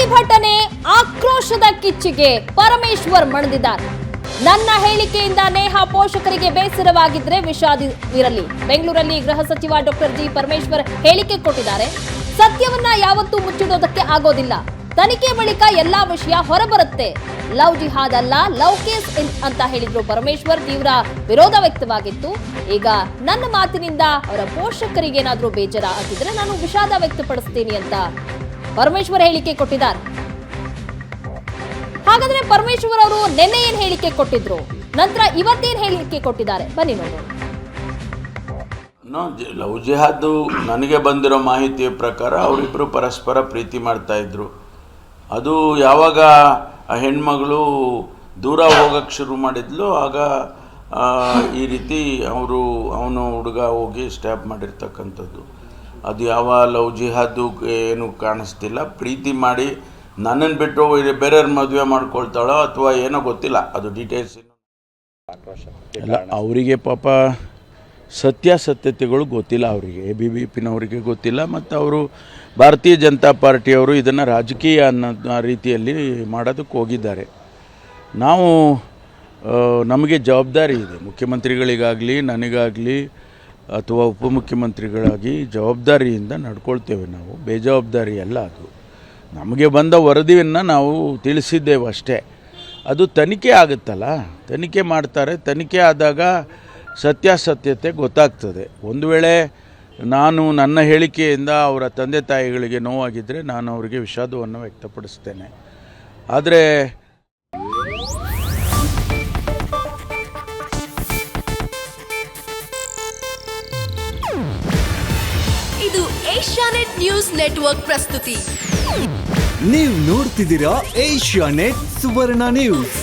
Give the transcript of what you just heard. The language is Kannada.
ಪ್ರತಿಭಟನೆ ಆಕ್ರೋಶದ ಕಿಚ್ಚಿಗೆ ಪರಮೇಶ್ವರ್ ಮಣಿದಿದ್ದಾರೆ. ನನ್ನ ಹೇಳಿಕೆಯಿಂದ ನೇಹಾ ಪೋಷಕರಿಗೆ ಬೇಸರವಾಗಿದ್ರೆ ವಿಷಾದವಿರಲಿ. ಬೆಂಗಳೂರಲ್ಲಿ ಗೃಹ ಸಚಿವ ಡಾಕ್ಟರ್ ಜಿ ಪರಮೇಶ್ವರ್ ಹೇಳಿಕೆ ಕೊಟ್ಟಿದ್ದಾರೆ. ಸತ್ಯವನ್ನ ಯಾವತ್ತೂ ಮುಚ್ಚಿಡೋದಕ್ಕೆ ಆಗೋದಿಲ್ಲ. ತನಿಖೆ ಬಳಿಕ ಎಲ್ಲಾ ವಿಷಯ ಹೊರಬರುತ್ತೆ. ಲವ್ ಜಿಹಾದ್ ಅಲ್ಲ, ಲವ್ ಕೇಸ್ ಅಂತ ಹೇಳಿದ್ರು ಪರಮೇಶ್ವರ್. ತೀವ್ರ ವಿರೋಧ ವ್ಯಕ್ತವಾಗಿತ್ತು. ಈಗ ನನ್ನ ಮಾತಿನಿಂದ ಅವರ ಪೋಷಕರಿಗೆ ಏನಾದ್ರೂ ಬೇಜಾರ ಆಗಿದ್ರೆ ನಾನು ವಿಷಾದ ವ್ಯಕ್ತಪಡಿಸ್ತೀನಿ ಅಂತ ಪರಮೇಶ್ವರ್ ಹೇಳಿಕೆ ಕೊಟ್ಟಿದ್ದಾರೆ. ಹಾಗಾದ್ರೆ ಪರಮೇಶ್ವರ್ ಅವರು ನಿನ್ನೆ ಏನ್ ಹೇಳಿಕೆ ಕೊಟ್ಟಿದ್ರು, ನಂತರ ಇವತ್ತೇನ್ ಹೇಳಿಕೆ ಕೊಟ್ಟಿದ್ದಾರೆ, ಬನ್ನಿ ನೋಡೋಣ. ಲವ್ ಜಿಹಾದ್ ನನಗೆ ಬಂದಿರೋ ಮಾಹಿತಿಯ ಪ್ರಕಾರ ಅವರಿಬ್ಬರು ಪರಸ್ಪರ ಪ್ರೀತಿ ಮಾಡ್ತಾ ಇದ್ರು. ಅದು ಯಾವಾಗ ಆ ಹೆಣ್ಮಗಳು ದೂರ ಹೋಗಕ್ಕೆ ಶುರು ಮಾಡಿದ್ಲು ಆಗ ಈ ರೀತಿ ಅವನು ಹುಡುಗ ಹೋಗಿ ಸ್ಟ್ಯಾಪ್ ಮಾಡಿರ್ತಕ್ಕಂಥದ್ದು. ಅದು ಯಾವ ಲವ್ ಜಿಹಾದು ಏನು ಕಾಣಿಸ್ತಿಲ್ಲ. ಪ್ರೀತಿ ಮಾಡಿ ನನ್ನನ್ನು ಬಿಟ್ಟು ಬೇರೆಯವ್ರ ಮದುವೆ ಮಾಡ್ಕೊಳ್ತಾಳೋ ಅಥವಾ ಏನೋ ಗೊತ್ತಿಲ್ಲ, ಅದು ಡೀಟೇಲ್ಸ್ ಇಲ್ಲ. ಅವರಿಗೆ ಪಾಪ ಸತ್ಯಾಸತ್ಯತೆಗಳು ಗೊತ್ತಿಲ್ಲ. ಅವರಿಗೆ ABVPನವರಿಗೆ ಗೊತ್ತಿಲ್ಲ. ಮತ್ತು ಅವರು ಭಾರತೀಯ ಜನತಾ ಪಾರ್ಟಿಯವರು ಇದನ್ನು ರಾಜಕೀಯ ಅನ್ನೋ ರೀತಿಯಲ್ಲಿ ಮಾಡೋದಕ್ಕೆ ಹೋಗಿದ್ದಾರೆ. ನಮಗೆ ಜವಾಬ್ದಾರಿ ಇದೆ, ಮುಖ್ಯಮಂತ್ರಿಗಳಿಗಾಗಲಿ ನನಗಾಗಲಿ ಅಥವಾ ಉಪಮುಖ್ಯಮಂತ್ರಿಗಳಾಗಿ ಜವಾಬ್ದಾರಿಯಿಂದ ನಡ್ಕೊಳ್ತೇವೆ. ನಾವು ಬೇಜವಾಬ್ದಾರಿ ಅಲ್ಲ. ಅದು ನಮಗೆ ಬಂದ ವರದಿಯನ್ನು ನಾವು ತಿಳಿಸಿದ್ದೇವೆ ಅಷ್ಟೇ. ಅದು ತನಿಖೆ ಆಗುತ್ತಲ್ಲ, ತನಿಖೆ ಮಾಡ್ತಾರೆ. ತನಿಖೆ ಆದಾಗ ಸತ್ಯಾಸತ್ಯತೆ ಗೊತ್ತಾಗ್ತದೆ. ಒಂದು ವೇಳೆ ನನ್ನ ಹೇಳಿಕೆಯಿಂದ ಅವರ ತಂದೆ ತಾಯಿಗಳಿಗೆ ನೋವಾಗಿದ್ದರೆ ನಾನು ಅವರಿಗೆ ವಿಷಾದವನ್ನು ವ್ಯಕ್ತಪಡಿಸ್ತೇನೆ. ಆದರೆ ಇದು ಏಷ್ಯಾನೆಟ್ ನ್ಯೂಸ್ ನೆಟ್ವರ್ಕ್ ಪ್ರಸ್ತುತಿ. ನೀವು ನೋಡ್ತಿದ್ದೀರಾ ಏಷ್ಯಾನೆಟ್ ಸುವರ್ಣ ನ್ಯೂಸ್.